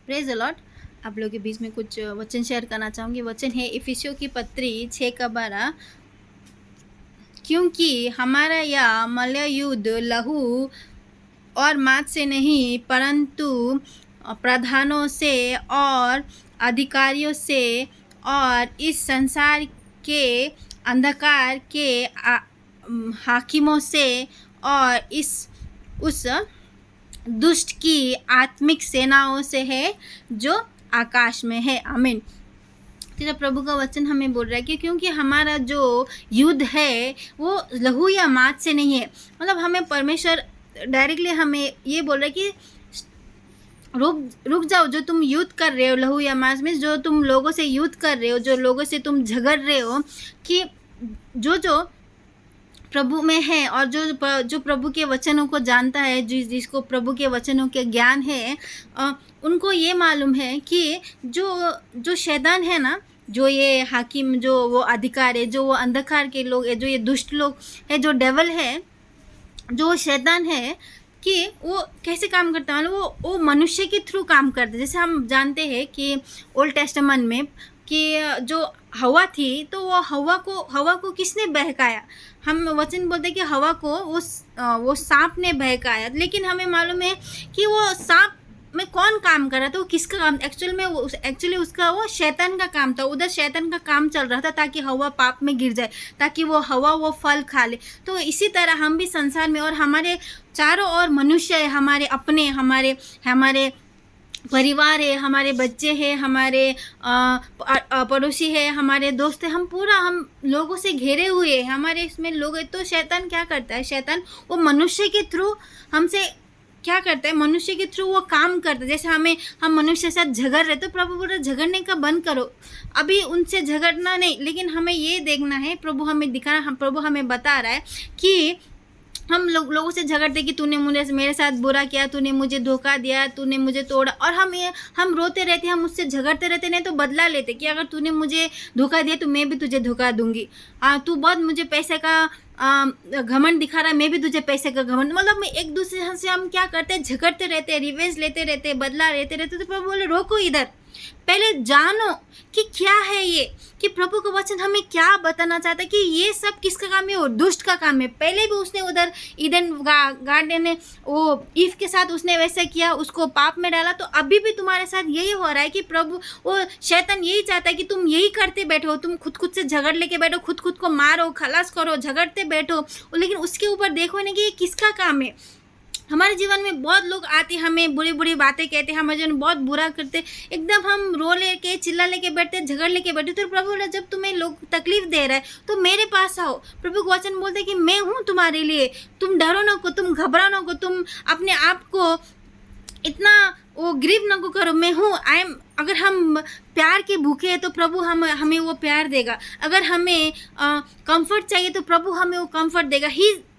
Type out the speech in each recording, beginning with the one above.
Praise the Lord. आप लोगों के बीच में कुछ वचन शेयर करना चाहूँगी। वचन है इफिसियों की पत्री 6 का 12। क्योंकि हमारा यह मल्ल युद्ध लहू और मांस से नहीं परंतु प्रधानों से और अधिकारियों से और इस संसार के अंधकार के हाकिमों से और उस दुष्ट की आत्मिक सेनाओं से है जो आकाश में है। आमीन। तेरा प्रभु का वचन हमें बोल रहा है कि क्योंकि हमारा जो युद्ध है वो लहू या मांस से नहीं है। मतलब हमें परमेश्वर डायरेक्टली हमें ये बोल रहा है कि रुक जाओ। जो तुम युद्ध कर रहे हो लहू या मांस में, जो तुम लोगों से युद्ध कर रहे हो, जो लोगों से तुम झगड़ रहे हो, कि जो प्रभु में है और जो प्रभु के वचनों को जानता है, जिसको प्रभु के वचनों के ज्ञान है, उनको ये मालूम है कि जो शैतान है ना, जो ये हाकिम, जो वो अधिकार है, जो वो अंधकार के लोग है, जो ये दुष्ट लोग है, जो डेवल है, जो शैतान है, कि वो कैसे काम करता है। वो मनुष्य के थ्रू काम करता है। जैसे हम जानते हैं कि ओल्ड टेस्टामेंट में कि जो हवा थी, तो वो हवा को किसने बहकाया। हम वचन बोलते हैं कि हवा को वो सांप ने बहकाया, लेकिन हमें मालूम है कि वो सांप में कौन काम कर रहा था, वो किसका काम। एक्चुअली उसका वो शैतान का काम था। उधर शैतान का काम चल रहा था ताकि हवा पाप में गिर जाए, ताकि वो हवा वो फल खा ले। तो इसी तरह हम भी संसार में, और हमारे चारों ओर मनुष्य है, हमारे अपने, हमारे परिवार है, हमारे बच्चे हैं, हमारे पड़ोसी है, हमारे दोस्त है, हम लोगों से घिरे हुए हैं। हमारे इसमें लोग हैं। तो शैतान क्या करता है? शैतान वो मनुष्य के थ्रू हमसे क्या करता है? मनुष्य के थ्रू वो काम करता है। जैसे हम मनुष्य के साथ झगड़ रहे, तो प्रभु बोल रहे झगड़ने का बंद करो, अभी उनसे झगड़ना नहीं। लेकिन हमें ये देखना है, प्रभु हमें बता रहा है कि हम लोगों से झगड़ते कि तूने मेरे साथ बुरा किया, तूने मुझे धोखा दिया, तूने मुझे तोड़ा, और हम रोते रहते, हम उससे झगड़ते रहते, नहीं तो बदला लेते कि अगर तूने मुझे धोखा दिया तो मैं भी तुझे धोखा दूंगी। तू बहुत मुझे पैसे का घमंड दिखा रहा है, मैं भी तुझे पैसे का घमंड। मतलब मैं एक दूसरे से हम क्या करते हैं? झगड़ते रहते हैं, रिवेंज लेते रहते हैं, बदला लेते रहते। तो प्रभु बोले रोको, इधर पहले जानो कि क्या है ये, कि प्रभु का वचन हमें क्या बताना चाहता है, कि ये सब किसका काम है? वो दुष्ट का काम है। पहले भी उसने उधर ईडन गार्डन में वो ईव के साथ उसने वैसे किया, उसको पाप में डाला। तो अभी भी तुम्हारे साथ यही हो रहा है कि प्रभु वो शैतान यही चाहता है कि तुम यही करते बैठो, तुम खुद से झगड़ लेके बैठो, खुद को मारो, खलास करो, झगड़ते बैठो। लेकिन उसके ऊपर देखो ना कि ये किसका काम है। हमारे जीवन में बहुत लोग आते, हमें बुरी बातें कहते, हमारे जीवन में बहुत बुरा करते, एकदम हम रो लेके चिल्ला लेके बैठते, झगड़ लेके बैठते। तो प्रभु बोला जब तुम्हें लोग तकलीफ दे रहा है तो मेरे पास आओ। प्रभु का वचन बोलते कि मैं हूँ तुम्हारे लिए, तुम डरो ना को, तुम घबराओ ना को, तुम अपने आप को इतना वो ग्रीव ना को करो, मैं हूँ। अगर हम प्यार के भूखे हैं तो प्रभु हमें वो प्यार देगा। अगर हमें कंफर्ट चाहिए तो प्रभु हमें वो कंफर्ट देगा।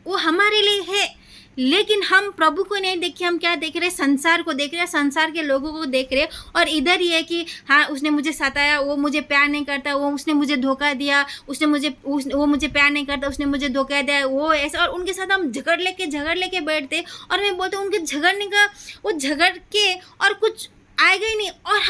वो हमारे लिए है। लेकिन हम प्रभु को नहीं देख के हम क्या देख रहे हैं? संसार को देख रहे हैं, संसार के लोगों को देख रहे हैं। और इधर ही है कि हाँ, उसने मुझे सताया, वो मुझे प्यार नहीं करता, वो उसने मुझे धोखा दिया, वो मुझे प्यार नहीं करता, उसने मुझे धोखा दिया, वो ऐसा। और उनके साथ हम झगड़ लेके बैठते, और मैं बोलते उनके झगड़ने का, वो झगड़ के और कुछ आएगा ही नहीं, और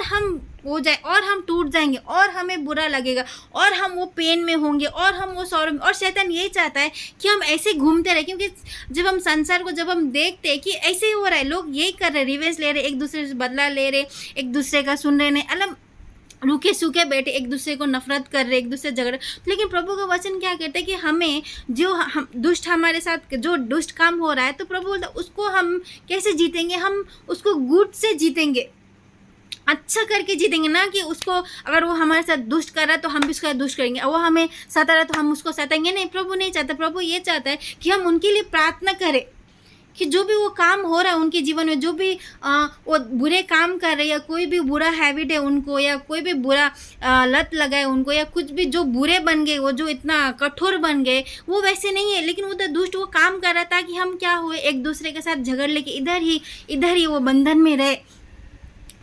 हम हो जाए, और हम टूट जाएंगे, और हमें बुरा लगेगा, और हम वो पेन में होंगे, और हम वो सौरभ में। और शैतान यही चाहता है कि हम ऐसे घूमते रहे, क्योंकि जब हम संसार को हम देखते हैं कि ऐसे ही हो रहा है, लोग यही कर रहे, रिवेंज ले रहे, एक दूसरे से बदला ले रहे, एक दूसरे का सुन रहे नहीं, अलग रूखे सूखे बैठे, एक दूसरे को नफरत कर रहे, एक दूसरे झगड़। लेकिन प्रभु का वचन क्या कहता है कि हमें हम दुष्ट हमारे साथ जो दुष्ट काम हो रहा है, तो प्रभु बोलता उसको हम कैसे जीतेंगे? हम उसको गुड से जीतेंगे, अच्छा करके जीतेंगे। ना कि उसको, अगर वो हमारे साथ दुष्ट कर रहा है तो हम भी उसका दुष्ट करेंगे, वो हमें सता रहा है तो हम उसको सताएंगे। नहीं, प्रभु नहीं चाहता। प्रभु ये चाहता है कि हम उनके लिए प्रार्थना करें, कि जो भी वो काम हो रहा है उनके जीवन में, जो भी वो बुरे काम कर रहे हैं, या कोई भी बुरा हैबिट है उनको, या कोई भी बुरा लत लगा है उनको, या कुछ भी जो बुरे बन गए, वो जो इतना कठोर बन गए, वो वैसे नहीं है। लेकिन वो तो दुष्ट वो काम कर रहा था कि हम क्या हुए, एक दूसरे के साथ झगड़ लेके इधर ही वो बंधन में रहे।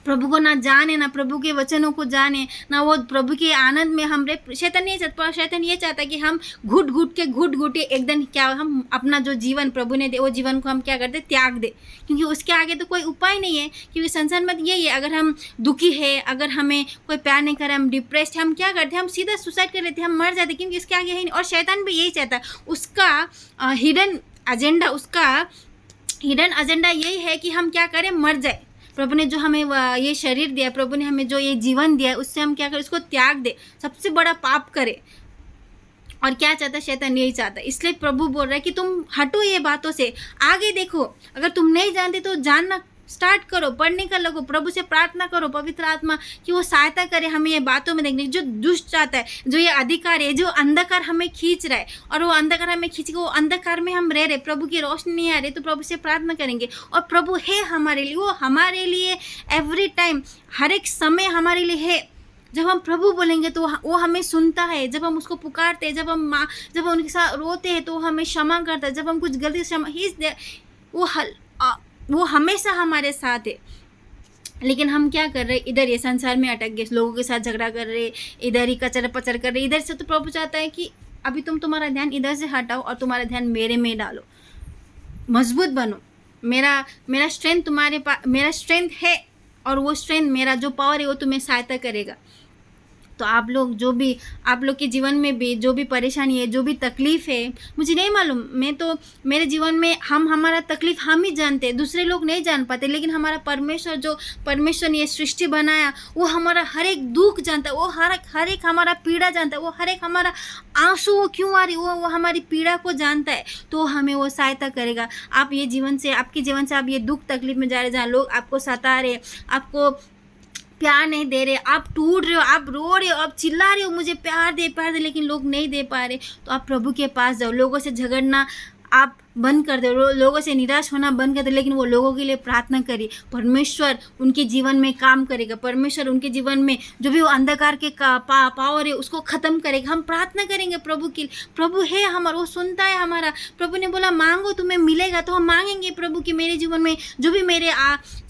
प्रभु को ना जाने, ना प्रभु के वचनों को जाने, ना वो प्रभु के आनंद में हम रहे। शैतान नहीं चाहता, शैतान ये चाहता है कि हम घुट घुट के एकदम क्या हम अपना जो जीवन प्रभु ने दे वो जीवन को हम क्या करते, त्याग दे, क्योंकि उसके आगे तो कोई उपाय नहीं है। क्योंकि संसार में यही है, अगर हम दुखी है, अगर हमें कोई प्यार नहीं करे, हम डिप्रेस्ड है, हम क्या करते हैं, हम सीधा सुसाइड कर लेते हैं, हम मर जाते, क्योंकि इसके आगे है नहीं। और शैतान भी यही चाहता है, उसका हिडन एजेंडा यही है कि हम क्या करें, मर जाए। प्रभु ने जो हमें ये शरीर दिया, प्रभु ने हमें जो ये जीवन दिया, उससे हम क्या करें, उसको त्याग दे, सबसे बड़ा पाप करे। और क्या चाहता है शैतान, यही चाहता है। इसलिए प्रभु बोल रहा है कि तुम हटो ये बातों से, आगे देखो। अगर तुम नहीं जानते तो जानना स्टार्ट करो, पढ़ने का लगो, प्रभु से प्रार्थना करो, पवित्र आत्मा कि वो सहायता करे हमें ये बातों में देखने। जो दुष्ट चाहता है, जो ये अधिकार है, जो अंधकार हमें खींच रहा है, और वो अंधकार हमें खींच के वो अंधकार में हम रह रहे, प्रभु की रोशनी नहीं आ रही, तो प्रभु से प्रार्थना करेंगे। और प्रभु है हमारे लिए, वो हमारे लिए एवरी टाइम, हर एक समय हमारे लिए है। जब हम प्रभु बोलेंगे तो वो हमें सुनता है। जब हम उसको पुकारते हैं, जब हम उनके साथ रोते हैं तो वो हमें क्षमा करता है। जब हम कुछ गलती क्षमा, वो हमेशा हमारे साथ है। लेकिन हम क्या कर रहे, इधर ये संसार में अटक गए, लोगों के साथ झगड़ा कर रहे, इधर ही कचरा पचर कर रहे। इधर से तो प्रभु चाहता है कि अभी तुम्हारा ध्यान इधर से हटाओ और तुम्हारा ध्यान मेरे में डालो, मजबूत बनो। मेरा स्ट्रेंथ मेरा स्ट्रेंथ है, और वो स्ट्रेंथ, मेरा जो पावर है वो तुम्हें सहायता करेगा। तो आप लोग आप लोग के जीवन में भी जो भी परेशानी है, जो भी तकलीफ़ है, मुझे नहीं मालूम, मैं तो मेरे जीवन में हमारा तकलीफ़ हम ही जानते हैं, दूसरे लोग नहीं जान पाते। लेकिन हमारा परमेश्वर ने ये सृष्टि बनाया, वो हमारा हर एक दुख जानता है, वो हर एक हमारा पीड़ा जानता है, वो हर एक हमारा आंसू वो क्यों आ रही, वो हमारी पीड़ा को जानता है, तो हमें वो सहायता करेगा। आपके जीवन से आप ये दुख तकलीफ में जा रहे, जहाँ लोग आपको सता रहे, आपको प्यार नहीं दे रहे, आप टूट रहे हो, आप रो रहे हो, आप चिल्ला रहे हो मुझे प्यार दे, लेकिन लोग नहीं दे पा रहे, तो आप प्रभु के पास जाओ। लोगों से झगड़ना आप बंद कर दो, लोगों से निराश होना बंद कर दो, लेकिन वो लोगों के लिए प्रार्थना करिए। परमेश्वर उनके जीवन में काम करेगा, परमेश्वर उनके जीवन में जो भी वो अंधकार के पावर है उसको ख़त्म करेगा। हम प्रार्थना करेंगे प्रभु की, प्रभु है हमारा, वो सुनता है हमारा। प्रभु ने बोला मांगो तुम्हें मिलेगा, तो हम मांगेंगे प्रभु की मेरे जीवन में जो भी मेरे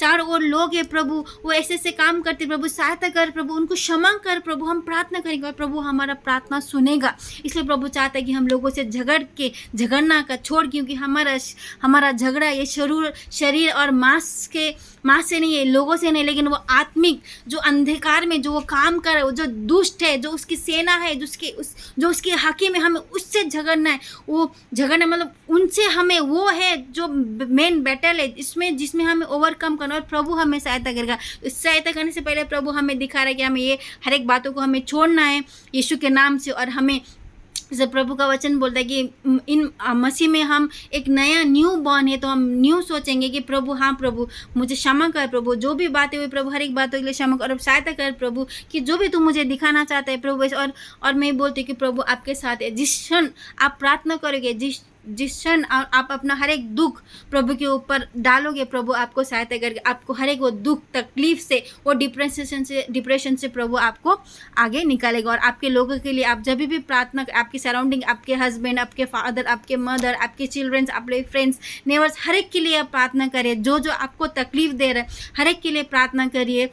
चारों ओर लोग हैं, प्रभु वो ऐसे काम करते, प्रभु सहायता कर, प्रभु उनको क्षमा कर, प्रभु हम प्रार्थना करेंगे और प्रभु हमारा प्रार्थना सुनेगा। इसलिए प्रभु चाहता है कि हम लोगों से झगड़ना का छोड़, क्योंकि हमारा झगड़ा ये शरीर और मांस से नहीं है, लोगों से नहीं, लेकिन वो आत्मिक जो अंधकार में जो वो काम कर रहा है, जो दुष्ट है, जो उसकी सेना है, जो उसके हाकिम है, हमें उससे झगड़ना है। वो झगड़ना मतलब उनसे हमें, वो है जो मेन बैटल है जिसमें हमें ओवरकम करना, और प्रभु हमें सहायता करेगा। इस सहायता करने से पहले प्रभु हमें दिखा रहा है कि हमें ये हर एक बातों को हमें छोड़ना है यीशु के नाम से। और हमें जैसे प्रभु का वचन बोलता है कि इन मसीह में हम एक नया न्यू बॉर्न है, तो हम न्यू सोचेंगे कि प्रभु हाँ प्रभु मुझे क्षमा कर, प्रभु जो भी बातें हुई प्रभु हर एक बातों के लिए क्षमा कर, और सहायता कर प्रभु कि जो भी तुम मुझे दिखाना चाहते हैं प्रभु। और मैं बोलती हूँ कि प्रभु आपके साथ है। जिस क्षण आप प्रार्थना करोगे, जिस क्षण आप अपना हर एक दुख प्रभु के ऊपर डालोगे, प्रभु आपको सहायता करके आपको हर एक वो दुख तकलीफ से, वो डिप्रेशन से प्रभु आपको आगे निकालेगा। और आपके लोगों के लिए आप जब भी प्रार्थना, आपकी सराउंडिंग, आपके हस्बैंड, आपके फादर, आपके मदर, आपके चिल्ड्रंस, आपके फ्रेंड्स, नेबर्स, हर एक के लिए आप प्रार्थना करिए। जो आपको तकलीफ दे रहे हैं हर एक के लिए प्रार्थना करिए।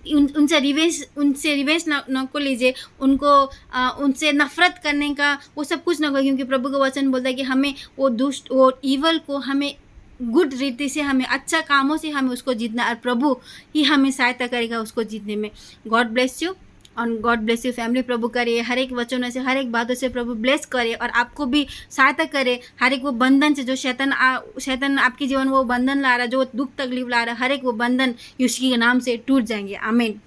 उनसे रिवेंज न को लीजिए, उनसे नफरत करने का वो सब कुछ ना करो, क्योंकि प्रभु का वचन बोलता है कि हमें वो ईवल को हमें गुड रीति से, हमें अच्छा कामों से हमें उसको जीतना, और प्रभु ही हमें सहायता करेगा उसको जीतने में। गॉड ब्लेस यू और गॉड ब्लेस यू फैमिली। प्रभु करे हर एक वचनों से, हर एक बातों से प्रभु ब्लेस करे और आपको भी सहायता करे। हर एक वो बंधन से जो शैतान आपके जीवन वो बंधन ला रहा है, जो दुख तकलीफ ला रहा है, हर एक वो बंधन यीशु के नाम से टूट जाएंगे। आमीन।